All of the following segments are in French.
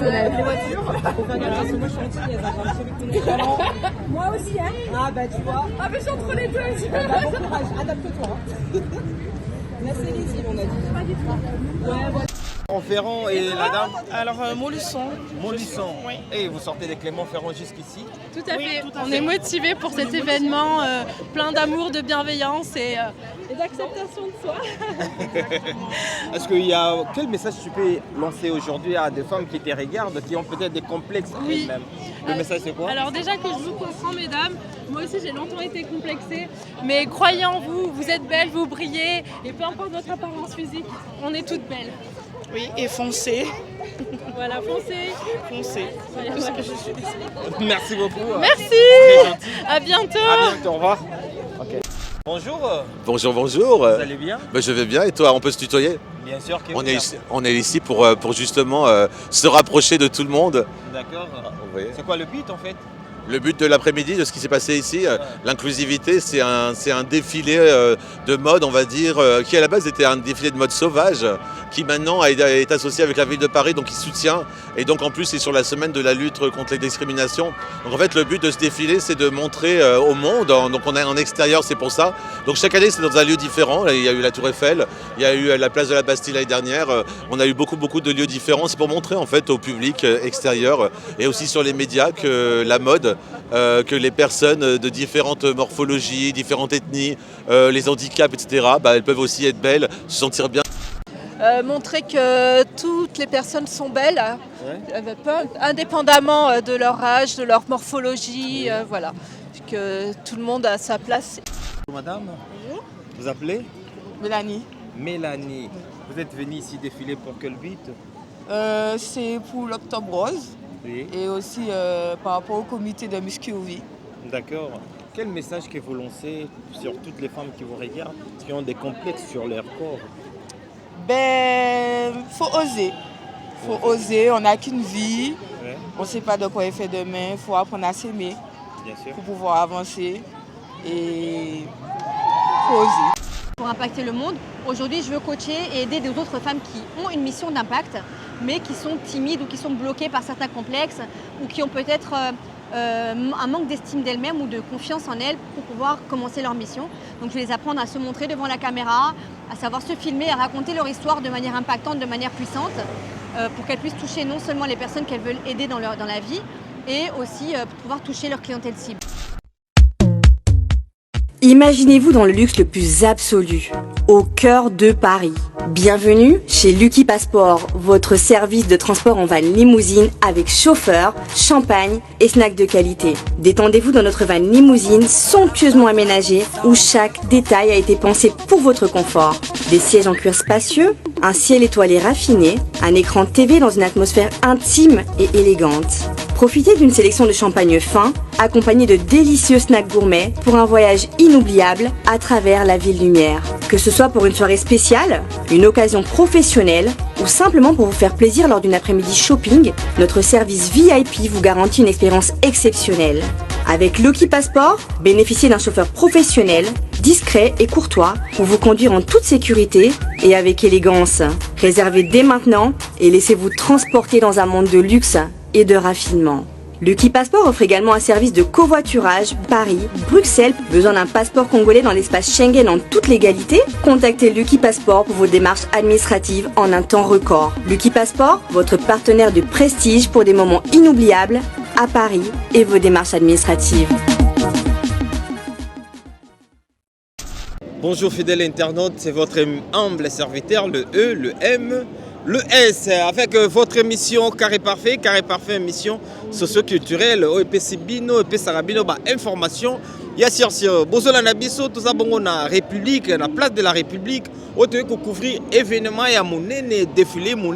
personnel. Les voitures. Moi, je suis antillaise, j'ai un petit rythme différent. Moi aussi, hein. Ah, bah, tu vois. Ah, mais je suis entre les deux. Bon courage, adapte-toi. Là, c'est les îles, on a dit. Pas du tout. Ouais, voilà. Clermont-Ferrand et la dame Alors, Montluçon. Montluçon. Oui. Et vous sortez de Clermont-Ferrand jusqu'ici. Tout à Oui, fait. tout à On fait. est motivés pour cet événement plein d'amour, de bienveillance et d'acceptation de soi. Est-ce qu'il y a quel message tu peux lancer aujourd'hui à des femmes qui te regardent, qui ont peut-être des complexes Oui. elles-mêmes? Le message c'est quoi? Alors déjà que je vous comprends mesdames, moi aussi j'ai longtemps été complexée, mais croyez en vous, vous êtes belles, vous brillez, et peu importe votre apparence physique, on est toutes belles. Oui, et foncez. Voilà, foncez. Foncez. Voilà, Tout ce voilà. que je suis décidée. Merci beaucoup. Merci, Très gentil. à bientôt. À bientôt, au revoir. Ok. Bonjour, Bonjour, bonjour. vous allez bien? Ben, je vais bien et toi, on peut se tutoyer? Bien sûr que On est ici pour justement se rapprocher de tout le monde. D'accord. Vous voyez. C'est quoi le but en fait? Le but de l'après-midi, de ce qui s'est passé ici, l'inclusivité, c'est un défilé de mode, on va dire, qui à la base était un défilé de mode sauvage, qui maintenant est associé avec la ville de Paris, donc qui soutient. Et donc en plus, c'est sur la semaine de la lutte contre les discriminations. Donc en fait, le but de ce défilé, c'est de montrer au monde, donc on est en extérieur, c'est pour ça. Donc chaque année, c'est dans un lieu différent. Il y a eu la Tour Eiffel, il y a eu la place de la Bastille l'année dernière. On a eu beaucoup de lieux différents. C'est pour montrer en fait au public extérieur et aussi sur les médias que la mode, que les personnes de différentes morphologies, différentes ethnies, les handicaps, etc., elles peuvent aussi être belles, se sentir bien. Montrer que toutes les personnes sont belles, indépendamment de leur âge, de leur morphologie, voilà. Que tout le monde a sa place. Madame, vous appelez? Mélanie. Mélanie. Vous êtes venue ici défiler pour quel but? C'est pour l'Octobre Rose Oui. et aussi par rapport au comité de Muscovie. D'accord. Quel message que vous lancez sur toutes les femmes qui vous regardent, qui ont des complexes sur leur corps? Ben, faut oser. Faut oser, on n'a qu'une vie, Ouais, on ne sait pas de quoi il fait demain, il faut apprendre à s'aimer bien sûr. pour pouvoir avancer et faut oser. Pour impacter le monde, aujourd'hui je veux coacher et aider des autres femmes qui ont une mission d'impact, mais qui sont timides ou qui sont bloquées par certains complexes ou qui ont peut-être un manque d'estime d'elles-mêmes ou de confiance en elles pour pouvoir commencer leur mission. Donc je vais les apprendre à se montrer devant la caméra, à savoir se filmer, à raconter leur histoire de manière impactante, de manière puissante, pour qu'elles puissent toucher non seulement les personnes qu'elles veulent aider dans la vie, et aussi pouvoir toucher leur clientèle cible. Imaginez-vous dans le luxe le plus absolu, au cœur de Paris. Bienvenue chez Lucky Passport, votre service de transport en van limousine avec chauffeur, champagne et snacks de qualité. Détendez-vous dans notre van limousine somptueusement aménagée où chaque détail a été pensé pour votre confort. Des sièges en cuir spacieux, un ciel étoilé raffiné, un écran TV dans une atmosphère intime et élégante. Profitez d'une sélection de champagne fin, accompagné de délicieux snacks gourmets pour un voyage inoubliable à travers la ville lumière. Que ce soit pour une soirée spéciale, une occasion professionnelle ou simplement pour vous faire plaisir lors d'une après-midi shopping, notre service VIP vous garantit une expérience exceptionnelle. Avec Lucky Passport, bénéficiez d'un chauffeur professionnel, discret et courtois pour vous conduire en toute sécurité et avec élégance. Réservez dès maintenant et laissez-vous transporter dans un monde de luxe et de raffinement. Lucky Passport offre également un service de covoiturage Paris, Bruxelles. Besoin d'un passeport congolais dans l'espace Schengen en toute légalité? Contactez Lucky Passport pour vos démarches administratives en un temps record. Lucky Passport, votre partenaire de prestige pour des moments inoubliables à Paris et vos démarches administratives. Bonjour fidèles internautes, c'est votre humble serviteur, le E, le M, le S, avec votre émission Carré Parfait, émission socio-culturelle, OEPC Bino, EP Sarabino, information. Il y a sur Bozola Nabiso, tout ça bon na République, la place de la République, où tu peux couvrir événements, il y a mon défilé, mon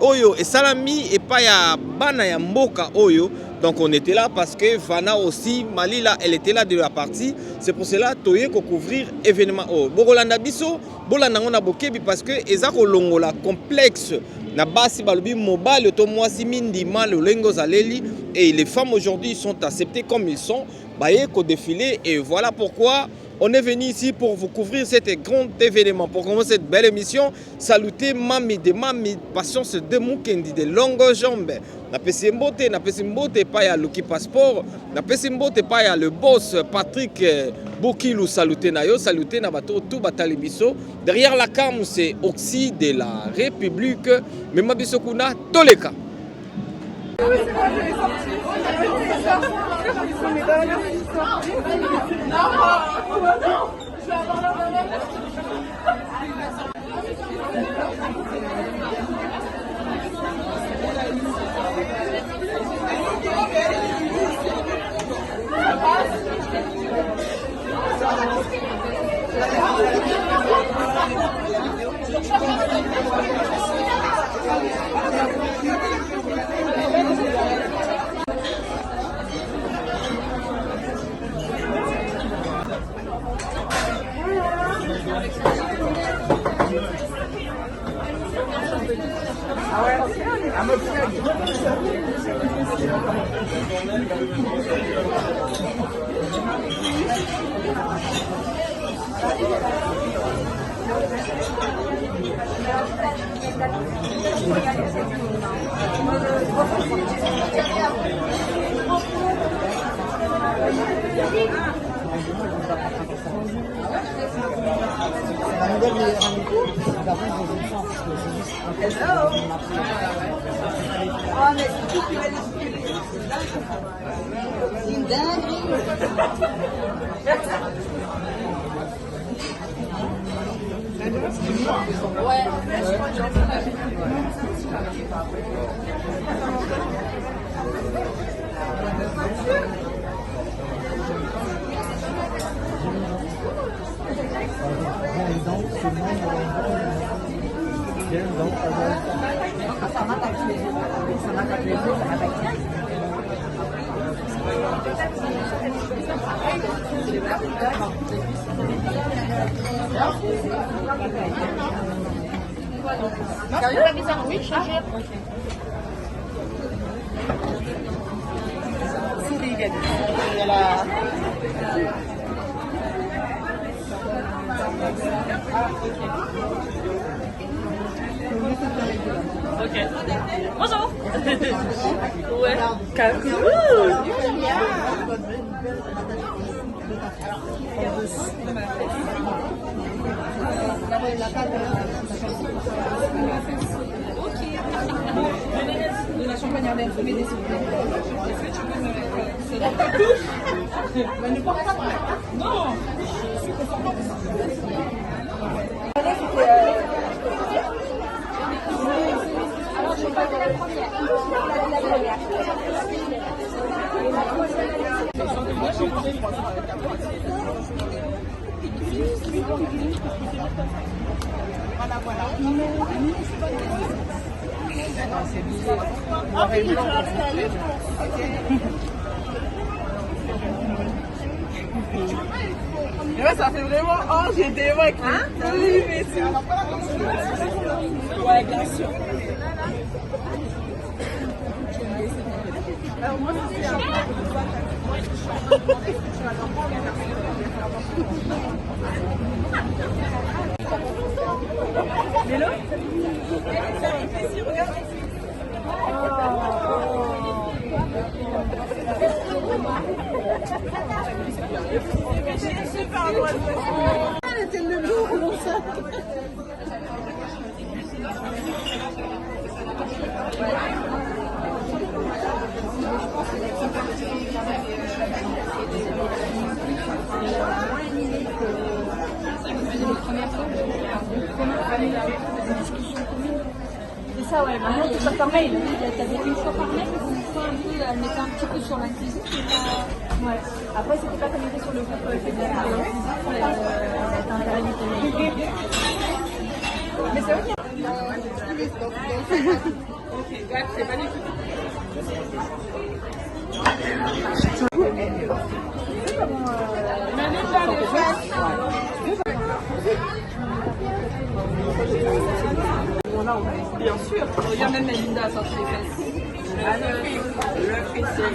Oyo, et Salami, et pas ya Bana ya Mboka Oyo. Donc on était là parce que Fana aussi, Malila, elle était là de la partie. C'est pour cela que tu couvrir événement. Borolanda biso, bolanda ngona bokebi parce que ezako longola complexe na basi balubi mobile to mwasi mindima le lengo zaleli et les femmes aujourd'hui sont acceptées comme ils sont. Baye ko défilé et voilà pourquoi On est venu ici pour vous couvrir cet grand événement. Pour commencer cette belle émission, saluter Mami de Mami, patience de Mukendi de longues jambes. Napesi mbote pa ya Lucky Passport, napesi mbote pa ya le boss Patrick Bokilu, saluter na yo, saluter na bato tout batali biso. Derrière la cam c'est Oxy de la République, mais mabiso kuna toleka. Ok. Bonjour. Ouais. De la champagne ardenne, faut m'aider s'il vous plaît. Est-ce que tu peux me mettre c'est la touche? Mais ne porte pas. Non. Je suis confortable. Alors, je passe à la première. Et là, ça fait vraiment oh j'ai des mots avec oui, mais c'est ouais, bien sûr. Alors moi c'est un mais là ça fait plaisir, regarde. J'ai pas un droit de passer. Elle était le jour comme ça. C'est ça, ouais. Maintenant, c'est pas par mail. T'as des une fois par mail, une fois un peu, elle mettait un petit peu sur l'inclusif. Ouais. Après, c'était pas comme était sur le groupe fédéral de l'inclusif, elle était interdite. Mais c'est vrai qu'il y a... Ok, ouais, c'est magnifique. Bien sûr, regarde même Melinda à sortir les fesses. Le fessier.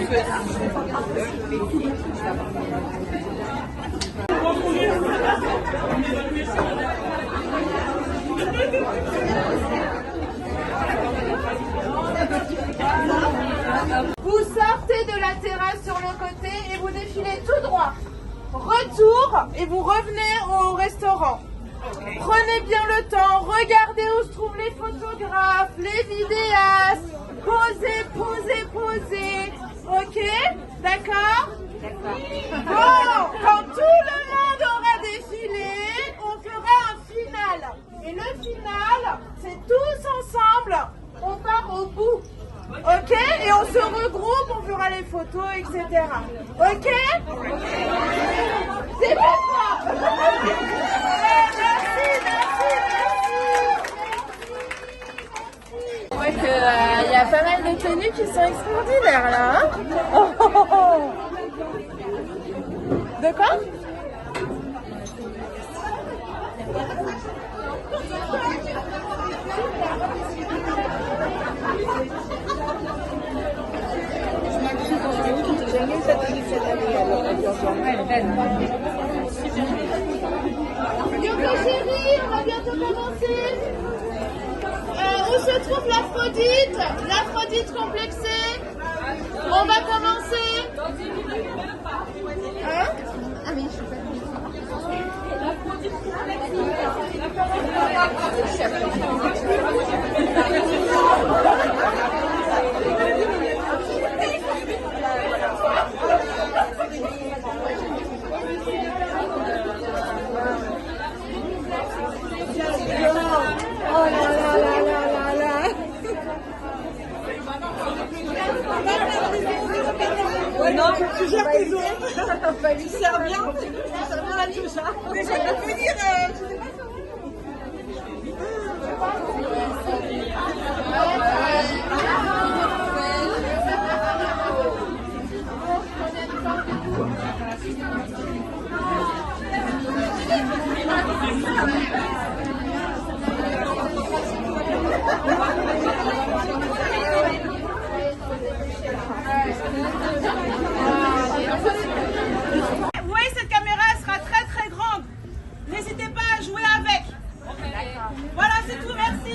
Vous sortez de la terrasse sur le côté et vous défilez tout droit. Retour et vous revenez au restaurant. Prenez bien le temps, regardez où se trouvent les photographes, les vidéastes. Posez, posez, posez. Ok? D'accord? Bon, quand tout le monde aura défilé, on fera un final. Et le final, c'est tous ensemble, on part au bout. Ok? Et on se regroupe, on fera les photos, etc. Ok? C'est bon ça? Merci, merci, merci. Je vois qu'il y a pas mal de tenues qui sont extraordinaires là. Hein? De quoi? Yoko chérie, on va bientôt commencer. Où se trouve l'Aphrodite? L'Aphrodite complexée. On va commencer. Hein? Ah oui, je suis pas non, tu gères tes os. Il sert bien. Il sert bien la touche. Mais ça peut venir. Vous voyez, cette caméra, elle sera très très grande. N'hésitez pas à jouer avec. Voilà, c'est tout, merci.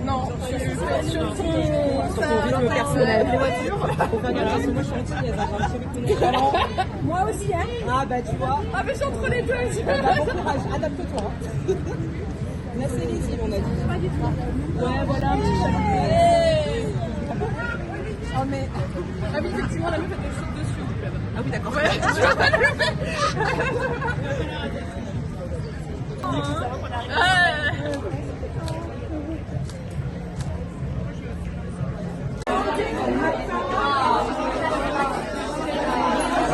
Non, sur ton rythme personnel. Les voitures, moi je suis antillaise, moi aussi, hein. Ah bah tu vois. Ah mais je suis entre les deux. Bon courage, adapte-toi. Là c'est les îles, on a dit. Pas du tout. Ouais, voilà, un petit chalet. Oh mais... Ah oui, effectivement, la meuf elle te saute dessus du club. Ah oui, d'accord. Ouais, tu vois pas le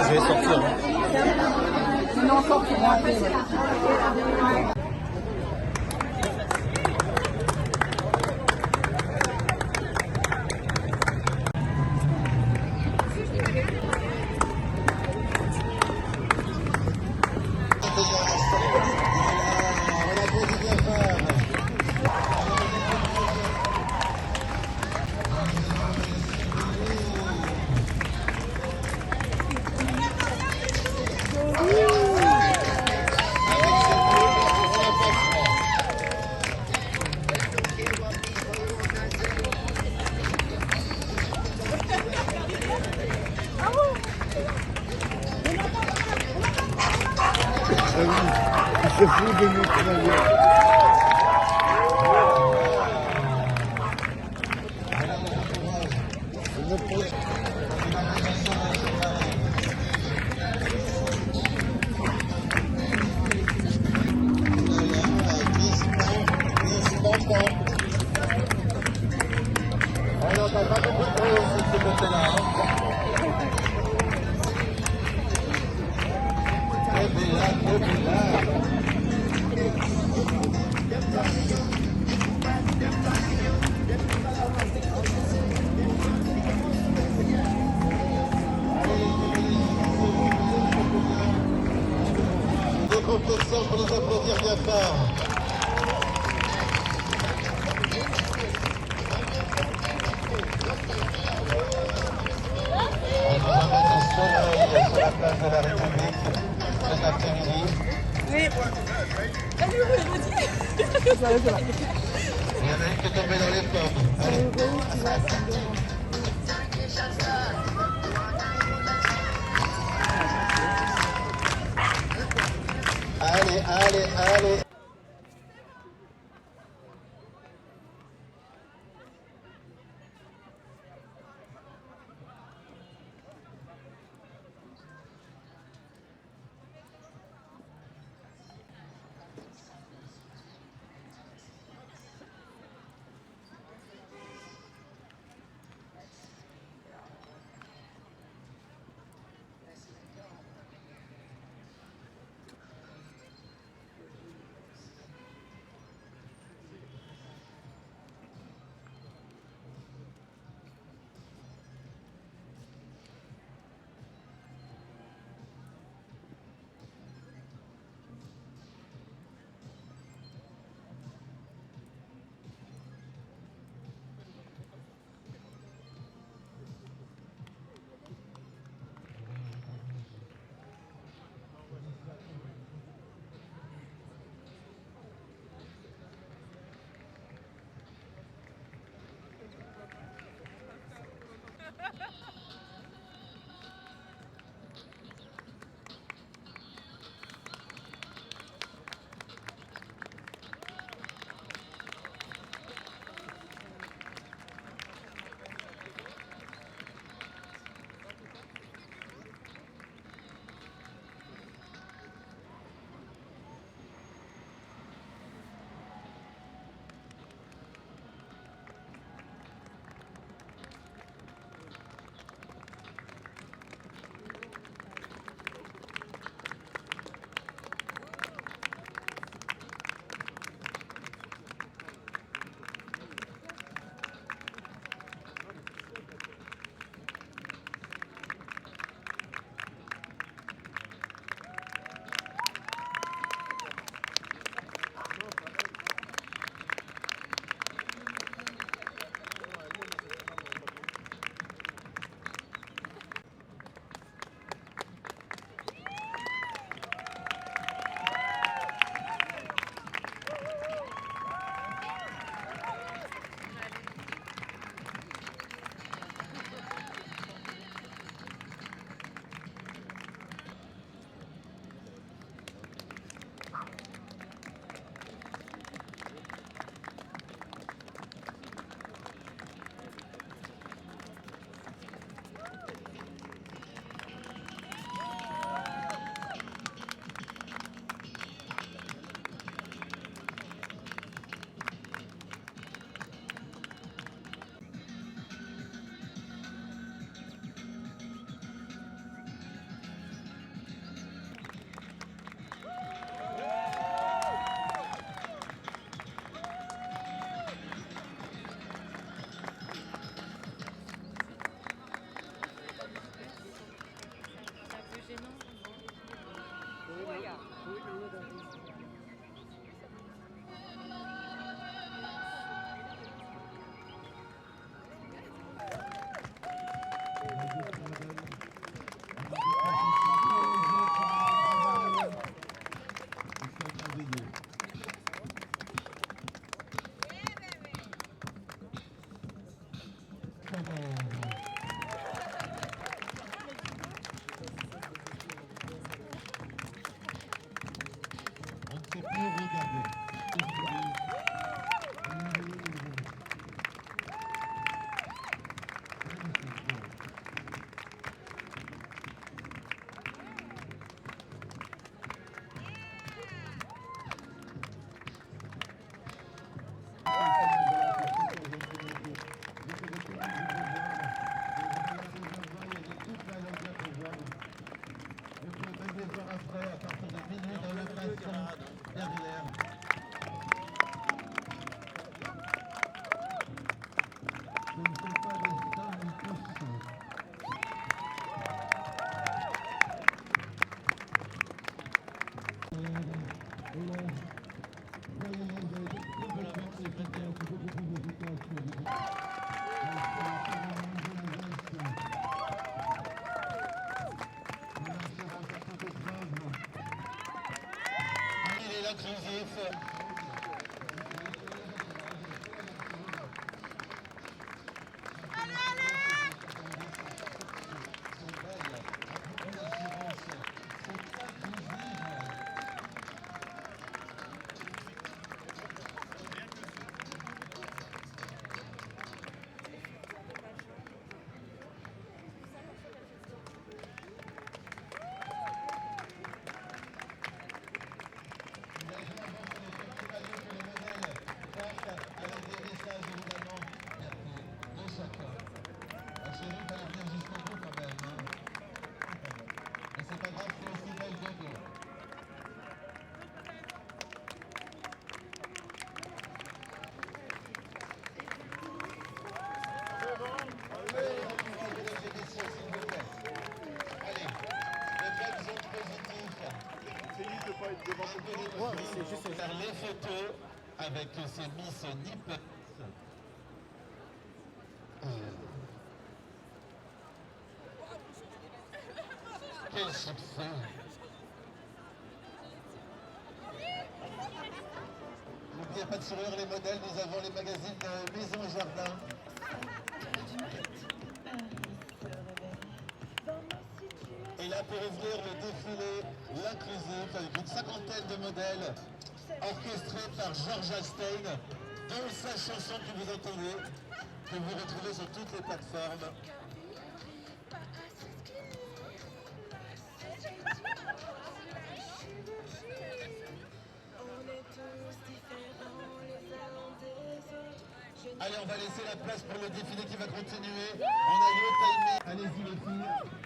Je vais sortir. Non, encore pour moi. Ouais. Se fout de nous travailler. Des compétitions pour nous applaudir bien fort. On nous emmène au soleil sur la place de la République cet après-midi. Oui. Allez, je vous dis. Il y en a une qui est tombée dans les pommes. Allez, allez, allez. des photos avec ces Miss Nippers. Quel succès! N'oubliez pas de sourire les modèles, nous avons les magazines Maison et Jardin. Et là pour ouvrir le défilé, l'inclusif, avec une cinquantaine de modèles orchestrés par George Stein, dont sa chanson que vous entendez, que vous retrouvez sur toutes les plateformes. Allez, on va laisser la place pour le défilé qui va continuer. On a le timing. Allez-y les filles.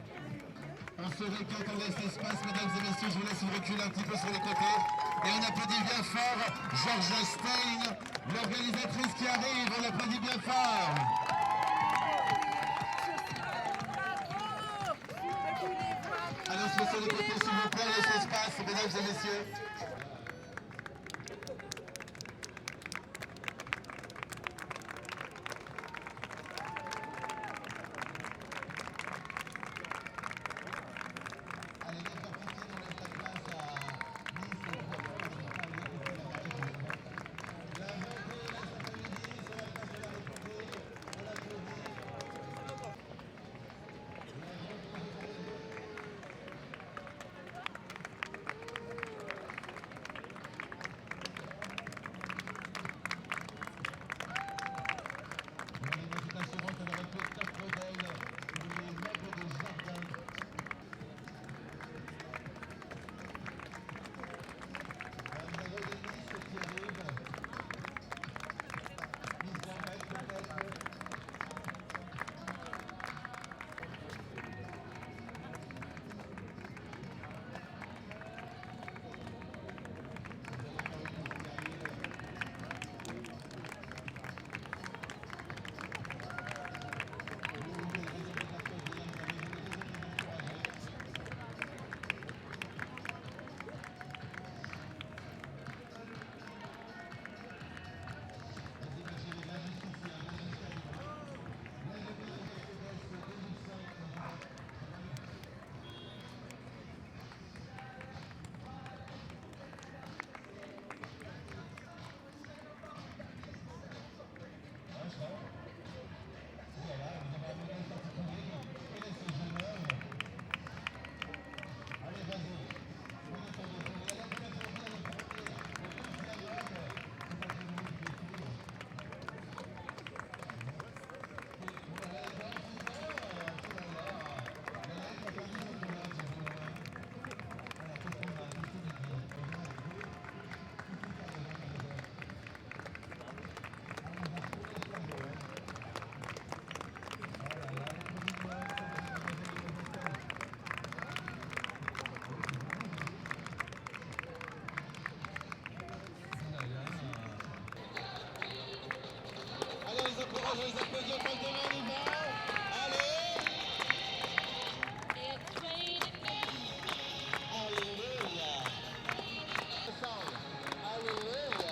On se récante, on laisse l'espace, mesdames et messieurs. Je vous laisse vous reculer un petit peu sur les côtés. Et on applaudit bien fort George Stein, l'organisatrice qui arrive. On l'applaudit bien fort. Allez, on se met sur les côtés, s'il vous plaît. Laisse l'espace, mesdames et messieurs. les applaudissements fortement, on y va. Allez. Alléluia. Alléluia.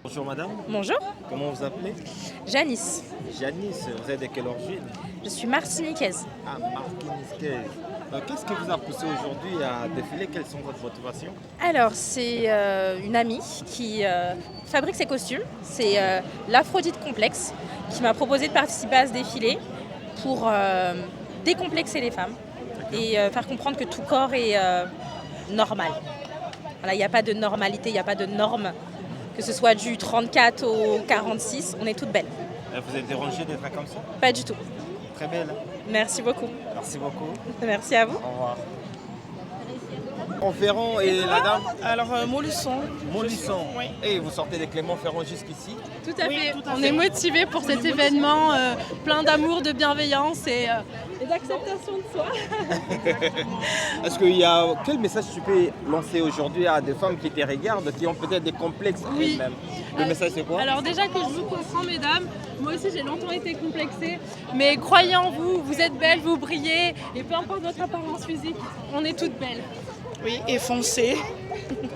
Bonjour madame. Bonjour, Comment vous appelez? Janice. Janice, vous êtes de quelle origine? Je suis martiniquaise. Ah, martiniquaise. Qu'est-ce qui vous a poussé aujourd'hui à défiler? Quelles sont vos motivations? Alors, c'est une amie qui fabrique ses costumes. C'est l'Aphrodite Complexe qui m'a proposé de participer à ce défilé pour décomplexer les femmes et faire comprendre que tout corps est normal. Voilà, il n'y a pas de normalité, il n'y a pas de norme. Que ce soit du 34 au 46, on est toutes belles. Vous êtes dérangée d'être comme ça? Pas du tout. Très belle. Merci beaucoup. Merci beaucoup. Merci à vous. Au revoir. Clermont-Ferrand et la dame? Alors, Montluçon. Montluçon. Oui. Et vous sortez de Clermont-Ferrand jusqu'ici? Tout à fait. On est motivés pour cet événement plein d'amour, de bienveillance et d'acceptation de soi. Est-ce qu'il y a quel message tu peux lancer aujourd'hui à des femmes qui te regardent, qui ont peut-être des complexes elles-mêmes? Le message c'est quoi? Alors déjà que je vous comprends mesdames, moi aussi j'ai longtemps été complexée, mais croyez en vous, vous êtes belles, vous brillez, et peu importe votre apparence physique, on est toutes belles. Oui, et foncez.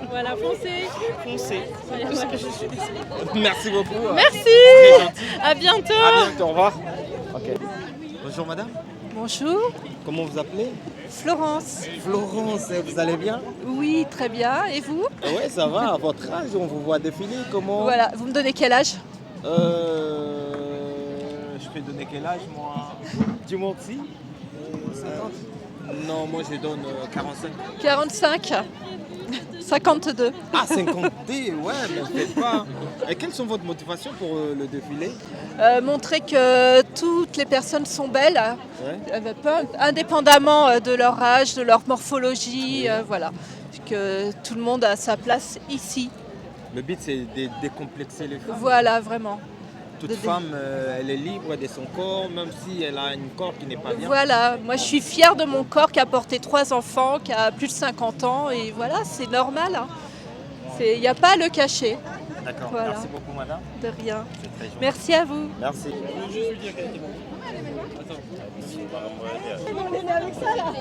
Voilà, foncez. Foncez. Merci beaucoup. Merci. Très gentil. À bientôt. À bientôt, au revoir. Ok. Bonjour madame. Bonjour, Comment vous appelez? Florence. Florence, vous allez bien? Oui, très bien. Et vous? Oui, ça va, à votre âge, on vous voit défiler, comment? Voilà, vous me donnez quel âge? Je peux donner quel âge, moi? Du monde si? 50? Non, moi je donne 45. 45. 52. Ah, 52, ouais, mais faites pas. Et quelles sont votre motivations pour le défilé? Montrer que toutes les personnes sont belles, Ouais. indépendamment de leur âge, de leur morphologie, voilà. Que tout le monde a sa place ici. Le but c'est de décomplexer les femmes. Voilà, vraiment. Toute femme, elle est libre de son corps, même si elle a un corps qui n'est pas bien. Voilà, moi je suis fière de mon corps qui a porté 3 enfants, qui a plus de 50 ans, et voilà, c'est normal. Hein. Il n'y a pas à le cacher. D'accord, Voilà. merci beaucoup madame. De rien. C'est très gentil. Merci à vous. Merci. On est avec ça là.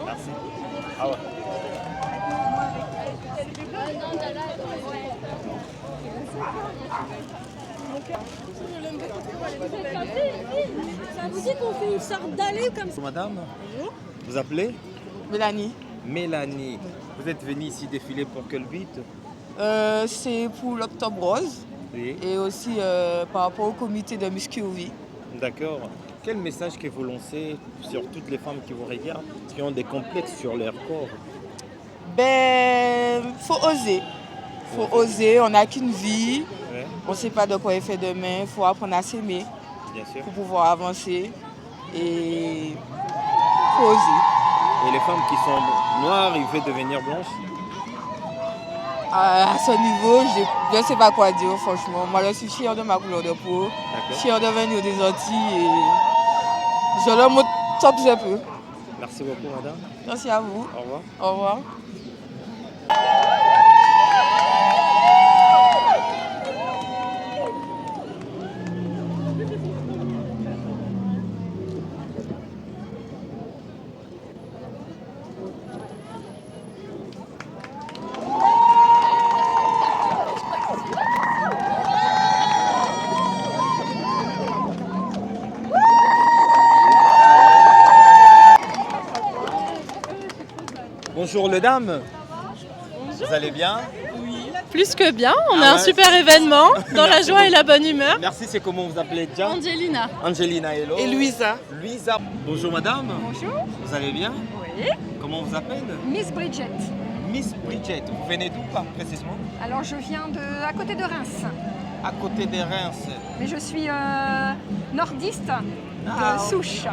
Merci. Ah ouais. Ça vous dit qu'on fait une sorte d'allée comme ça? Madame, vous appelez? Mélanie. Mélanie. Vous êtes venue ici défiler pour quel but? C'est pour l'Octobre Rose Oui. et aussi par rapport au comité de Muscovie. D'accord. Quel message que vous lancez sur toutes les femmes qui vous regardent, qui ont des complexes sur leur corps? Ben, faut oser. Faut oser, on n'a qu'une vie. Ouais. On ne sait pas de quoi il fait demain. Il faut apprendre à s'aimer Bien sûr. pour pouvoir avancer. Et faut oser. Et les femmes qui sont noires, ils veulent devenir blanches? À ce niveau, je ne sais pas quoi dire, franchement. Moi, je suis fière de ma couleur de peau, fière de venir des Antilles et je le montre tant que je peux. Merci beaucoup, madame. Merci à vous. Au revoir. Au revoir. Bonjour les dames. Vous allez bien? Plus que bien, on Ah a un ouais. super événement, dans la joie et la bonne humeur. Merci, c'est comment vous appelez déjà? Angelina. Angelina, hello. Et Louisa. Louisa. Bonjour madame. Bonjour. Vous allez bien? Oui. Comment vous appelez? Miss Bridget. Miss Bridget. Vous venez d'où pas précisément? Alors je viens à côté de Reims. À côté des Reims. Mais je suis nordiste de Ah. souche.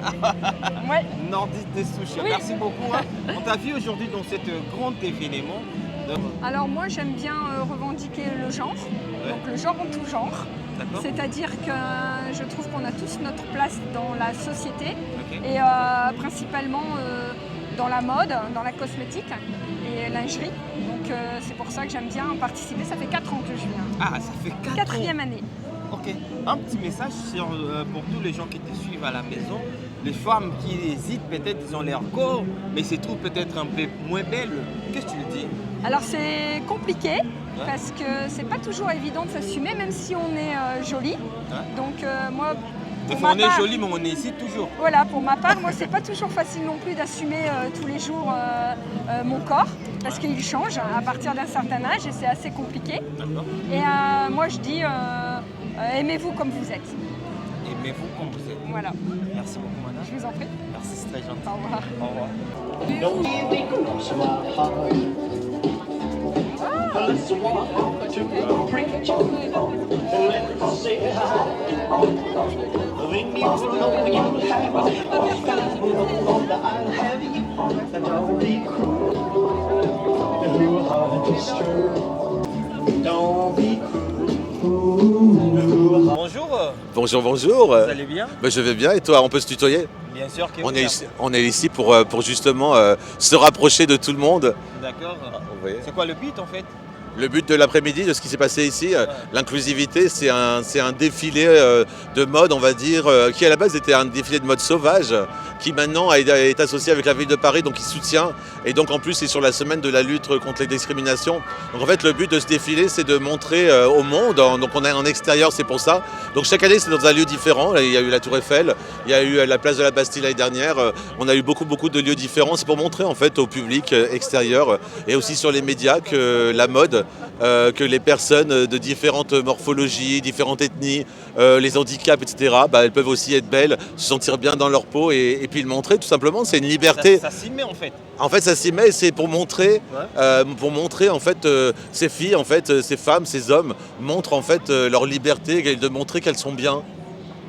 Ouais. Nordiste des souches. Oui. Merci beaucoup. Hein. On t'a vu aujourd'hui dans cet grand événement. Alors moi j'aime bien revendiquer le genre, donc le genre en tout genre. D'accord. C'est-à-dire que je trouve qu'on a tous notre place dans la société Ok. et principalement dans la mode, dans la cosmétique et lingerie. Donc c'est pour ça que j'aime bien participer. Ça fait 4 ans que je viens. Ah, ça fait 4 ans. 4e année. Ok, Ok. Un petit message pour tous les gens qui te suivent à la maison. Les femmes qui hésitent, peut-être ils ont l'air corps, mais se trouvent peut-être un peu moins belles. Qu'est-ce que tu le dis? Alors c'est compliqué parce que c'est pas toujours évident de s'assumer, même si on est joli. Donc moi, on est joli, mais on hésite toujours. Voilà, pour ma part, moi c'est pas toujours facile non plus d'assumer tous les jours mon corps parce qu'il change à partir d'un certain âge et c'est assez compliqué. Et moi je dis aimez-vous comme vous êtes. Aimez-vous comme vous êtes. Voilà. Merci beaucoup, madame. Je vous en prie. Merci, c'est très gentil. Au revoir. Au revoir. Bonjour. Bonjour, bonjour. Vous allez bien? Je vais bien et toi, on peut se tutoyer? Bien sûr que on est ici pour justement se rapprocher de tout le monde. D'accord. C'est quoi le but en fait? Le but de l'après-midi, de ce qui s'est passé ici, l'inclusivité, c'est un défilé de mode, on va dire, qui à la base était un défilé de mode sauvage, qui maintenant est associé avec la ville de Paris, donc qui soutient. Et donc en plus, c'est sur la semaine de la lutte contre les discriminations. Donc en fait, le but de ce défilé, c'est de montrer au monde, donc on est en extérieur, c'est pour ça. Donc chaque année, c'est dans un lieu différent. Il y a eu la Tour Eiffel, il y a eu la place de la Bastille l'année dernière. On a eu beaucoup de lieux différents. C'est pour montrer en fait au public extérieur et aussi sur les médias que la mode, que les personnes de différentes morphologies, différentes ethnies, les handicaps, etc., elles peuvent aussi être belles, se sentir bien dans leur peau et puis le montrer tout simplement. C'est une liberté. Ça s'y met en fait. En fait, ça s'y met, c'est pour montrer en fait ces filles, en fait, ces femmes, ces hommes montrent en fait leur liberté, de montrer qu'elles sont bien.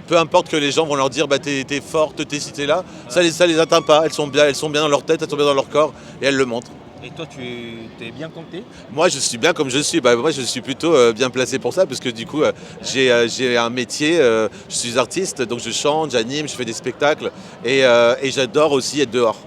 Peu importe que les gens vont leur dire t'es forte, t'es ci, t'es là, ça les atteint pas. Elles sont bien dans leur tête, elles sont bien dans leur corps et elles le montrent. Et toi, tu es bien compté? Moi, je suis bien comme je suis. Moi, je suis plutôt bien placé pour ça, parce que du coup, j'ai un métier. Je suis artiste, donc je chante, j'anime, je fais des spectacles, et j'adore aussi être dehors.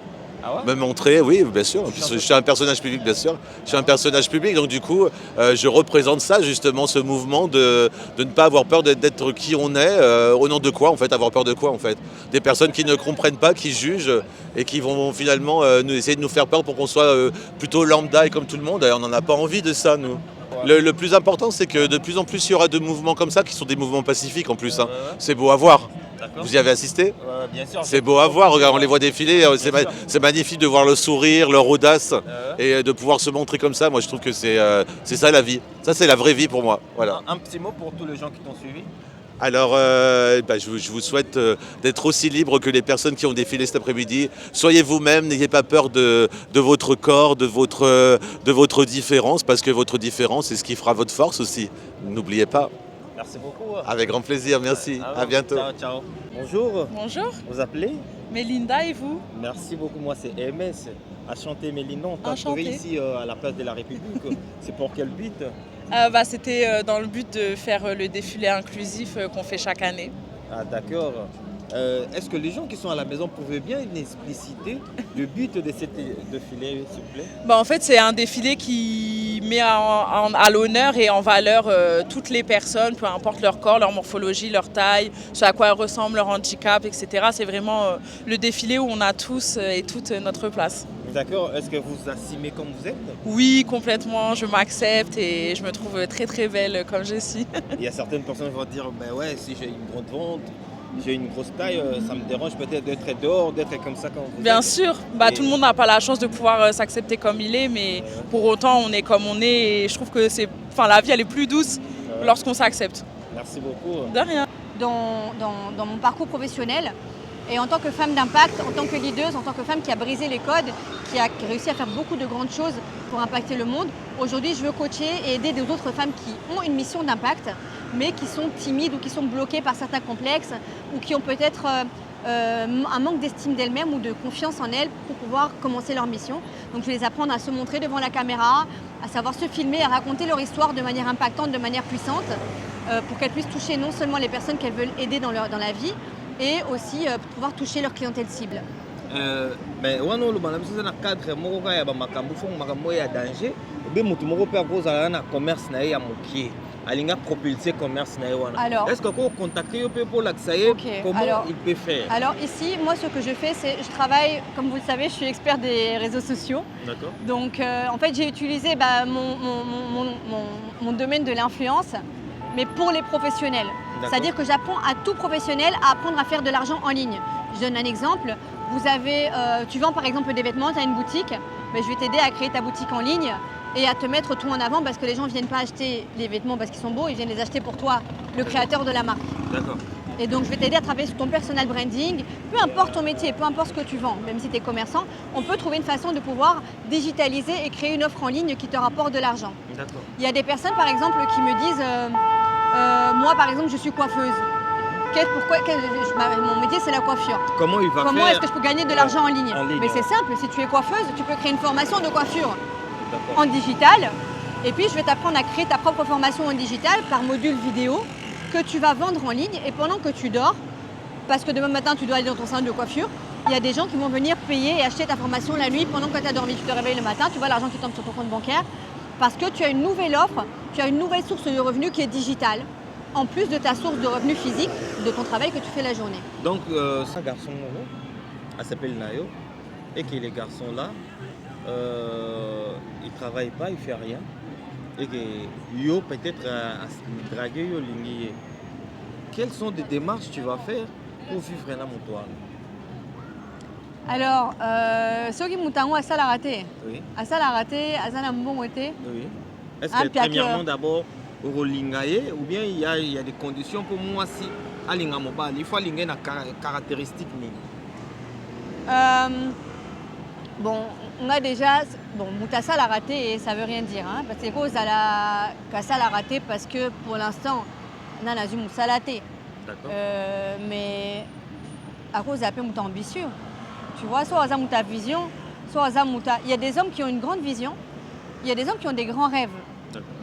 Ah ouais? Me montrer, oui, bien sûr. Je suis un personnage public, bien sûr. Je suis un personnage public, donc du coup, je représente ça, justement, ce mouvement de ne pas avoir peur d'être qui on est. Au nom de quoi, en fait? Avoir peur de quoi, en fait? Des personnes qui ne comprennent pas, qui jugent et qui vont finalement essayer de nous faire peur pour qu'on soit plutôt lambda et comme tout le monde. Et on n'en a pas envie de ça, nous. Le plus important, c'est que de plus en plus, il y aura de mouvements comme ça, qui sont des mouvements pacifiques en plus. C'est beau à voir. Vous y avez assisté? Bien sûr. C'est beau à voir, regarde, on les voit défiler, c'est magnifique de voir leur sourire, leur audace, et de pouvoir se montrer comme ça. Moi, je trouve que c'est ça la vie. Ça, c'est la vraie vie pour moi. Voilà. Un petit mot pour tous les gens qui t'ont suivi? Alors, je vous souhaite d'être aussi libre que les personnes qui ont défilé cet après-midi. Soyez vous-même, n'ayez pas peur de votre corps, de votre différence, parce que votre différence, c'est ce qui fera votre force aussi. N'oubliez pas. Merci beaucoup. Avec grand plaisir, merci. À bientôt. Ciao, ciao. Bonjour. Bonjour. Vous appelez? Mélinda, et vous? Merci beaucoup, moi c'est MS. Enchanté Mélinda, on t'a trouvé ici à la place de la République. C'est pour quel but? C'était dans le but de faire le défilé inclusif qu'on fait chaque année. Ah d'accord. Est-ce que les gens qui sont à la maison pouvaient bien expliciter le but de cet défilé, s'il vous plaît? En fait, c'est un défilé qui met à l'honneur et en valeur toutes les personnes, peu importe leur corps, leur morphologie, leur taille, ce à quoi elles ressemblent, leur handicap, etc. C'est vraiment le défilé où on a tous et toutes notre place. D'accord. Est-ce que vous vous assumez comme vous êtes? Oui, complètement. Je m'accepte et je me trouve très très belle comme je suis. Il y a certaines personnes qui vont dire, ouais, si j'ai une grande ventre, j'ai une grosse taille, ça me dérange peut-être d'être dehors, d'être comme ça quand vous Bien êtes. sûr, tout le monde n'a pas la chance de pouvoir s'accepter comme il est, mais pour autant on est comme on est et je trouve que la vie elle est plus douce lorsqu'on s'accepte. Merci beaucoup. De rien. Dans mon parcours professionnel et en tant que femme d'impact, en tant que leader, en tant que femme qui a brisé les codes, qui a réussi à faire beaucoup de grandes choses pour impacter le monde, aujourd'hui je veux coacher et aider des autres femmes qui ont une mission d'impact mais qui sont timides ou qui sont bloquées par certains complexes ou qui ont peut-être un manque d'estime d'elles-mêmes ou de confiance en elles pour pouvoir commencer leur mission. Donc je vais les apprendre à se montrer devant la caméra, à savoir se filmer, à raconter leur histoire de manière impactante, de manière puissante, pour qu'elles puissent toucher non seulement les personnes qu'elles veulent aider dans la vie, et aussi pouvoir toucher leur clientèle cible. Mais wana oloba na biso na cadre moko kaka ya bamakambo fo makambo ya danger ebe moto moko pe akozala na commerce na ye ya mokie alinga propulser commerce na wana. Alors, est-ce que vous contactez pour l'accès comment alors, il peut faire? Alors ici, moi ce que je fais, c'est je travaille, comme vous le savez, je suis expert des réseaux sociaux. D'accord. Donc en fait, j'ai utilisé mon domaine de l'influence, mais pour les professionnels. C'est-à-dire que j'apprends à tout professionnel à apprendre à faire de l'argent en ligne. Je donne un exemple. Vous avez, tu vends par exemple des vêtements, tu as une boutique, je vais t'aider à créer ta boutique en ligne et à te mettre tout en avant parce que les gens ne viennent pas acheter les vêtements parce qu'ils sont beaux, ils viennent les acheter pour toi, le créateur de la marque. D'accord. Et donc je vais t'aider à travailler sur ton personal branding, peu importe ton métier, peu importe ce que tu vends, même si tu es commerçant, on peut trouver une façon de pouvoir digitaliser et créer une offre en ligne qui te rapporte de l'argent. D'accord. Il y a des personnes par exemple qui me disent, moi par exemple je suis coiffeuse. Mon métier c'est la coiffure. Comment est-ce que je peux gagner de l'argent en ligne? Mais c'est simple, si tu es coiffeuse, tu peux créer une formation de coiffure en digital. Et puis je vais t'apprendre à créer ta propre formation en digital par module vidéo que tu vas vendre en ligne. Et pendant que tu dors, parce que demain matin tu dois aller dans ton salon de coiffure, il y a des gens qui vont venir payer et acheter ta formation la nuit pendant que tu as dormi. Tu te réveilles le matin, tu vois l'argent qui tombe sur ton compte bancaire parce que tu as une nouvelle offre, tu as une nouvelle source de revenus qui est digitale. En plus de ta source de revenus physiques, de ton travail que tu fais la journée. Donc, ce garçon, elle s'appelle Nayo, et que les garçons là, ils ne travaillent pas, ils ne font rien, et que yo peut-être à draguer yo ligné. Quelles sont des démarches que tu vas faire pour vivre un amour? Alors, ceux qui m'ont à ça la raté. Oui. À ça la raté, à ça la bon été. Oui. Est-ce que premièrement d'abord ou bien il y a des conditions pour moi si alinga mobile il faut aligner na caractéristiques bon on a déjà Moutassa l'a raté et ça veut rien dire hein, parce que cause à la Kassa l'a raté parce que pour l'instant on a eu Moussa laté. D'accord. Mais à cause d'un peu Mouta ambitieux. Tu vois, soit à Mouta vision, soit à Mouta. Il y a des hommes qui ont une grande vision, il y a des hommes qui ont des grands rêves.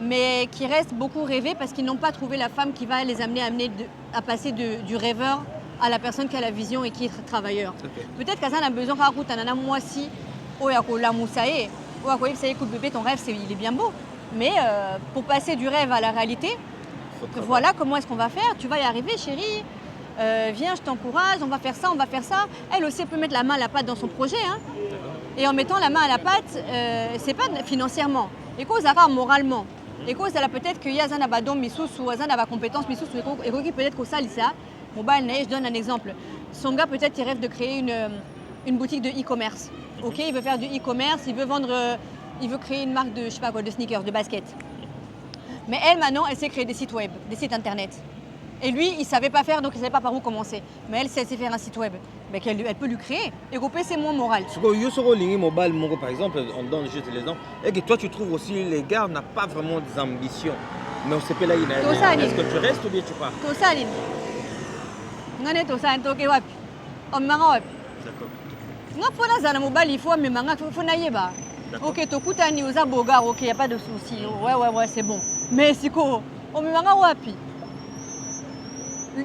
Mais qui restent beaucoup rêvés parce qu'ils n'ont pas trouvé la femme qui va les amener à passer du rêveur à la personne qui a la vision et qui est travailleur. Okay. Peut-être qu'à ça, on a besoin d'un moisi, ou à la moussaïe, ou à quoi écoute bébé, ton rêve, il est bien beau. Mais pour passer du rêve à la réalité, voilà comment est-ce qu'on va faire. Tu vas y arriver, chérie. Viens, je t'encourage, on va faire ça, on va faire ça. Elle aussi, elle peut mettre la main à la pâte dans son projet. Hein. Et en mettant la main à la pâte, c'est pas financièrement. Et cause à moralement. Et cause à la peut-être qu'il y a un abadon misous ou un compétence misous et qui peut-être qu'au ça lycée. Je donne un exemple. Son gars peut-être il rêve de créer une boutique de e-commerce. Ok, il veut faire du e-commerce, il veut créer une marque de je sais pas quoi, de sneakers, de basket. Mais elle maintenant, elle sait créer des sites web, des sites internet. Et lui, il ne savait pas faire, donc il ne savait pas par où commencer. Mais elle sait faire un site web. Mais elle peut lui créer. Et couper, c'est moins moral. Par exemple, on donne juste les exemples. Et que toi, tu trouves aussi les gars n'ont pas vraiment des ambitions. Mais on sait pas là, est-ce que tu restes ou bien tu pars? Tout ça, Aline. D'accord. Il faut ok, tokutani uza bogar, ok, il n'y a pas de souci. Ouais, c'est bon. Mais c'est quoi?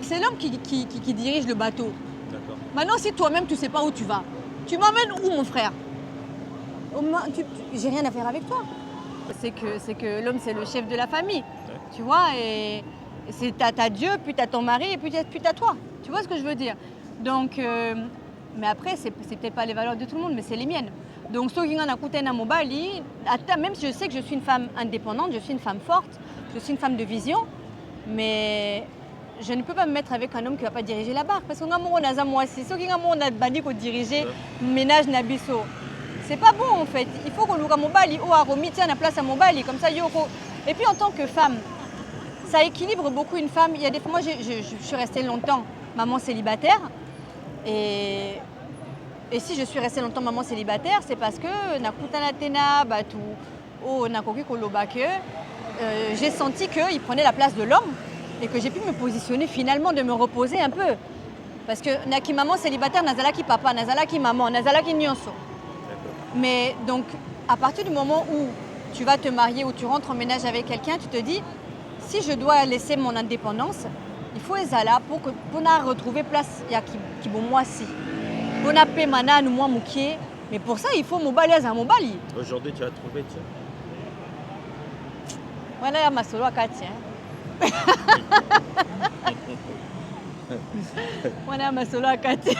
C'est l'homme qui dirige le bateau. Maintenant, si toi-même, tu ne sais pas où tu vas, tu m'emmènes où, mon frère? J'ai rien à faire avec toi. C'est que l'homme, c'est le chef de la famille. Ouais. Tu vois, et t'as Dieu, puis t'as ton mari, et puis t'as toi. Tu vois ce que je veux dire? Donc, mais après, c'est peut-être pas les valeurs de tout le monde, mais c'est les miennes. Donc, même si je sais que je suis une femme indépendante, je suis une femme forte, je suis une femme de vision, mais je ne peux pas me mettre avec un homme qui ne va pas diriger la barque. Parce qu'on a mon aussi. Ceux qui ont bandi pour diriger le ménage Nabiso. C'est pas bon en fait. Il faut qu'on loue à mon bali ou à Romi, tiens la place à mon bali. Comme ça, Yoko. Et puis en tant que femme, ça équilibre beaucoup une femme. Il y a des fois, moi je suis restée longtemps maman célibataire. Et si je suis restée longtemps maman célibataire, c'est parce que j'ai senti qu'il prenait la place de l'homme. Et que j'ai pu me positionner finalement, de me reposer un peu. Parce que Naki maman célibataire, Nazalaki papa, Nazalaki maman, Nazalaki nyonso. Mais donc, à partir du moment où tu vas te marier ou tu rentres en ménage avec quelqu'un, tu te dis, si je dois laisser mon indépendance, il faut être là pour retrouver place, il y a qui bon moi si. Pour paix mana nous moi moukier, mais pour ça il faut mon balèze à mon bali. Aujourd'hui tu as trouvé tiens. Voilà ma solo à 4 tiens. Wana masolo akati.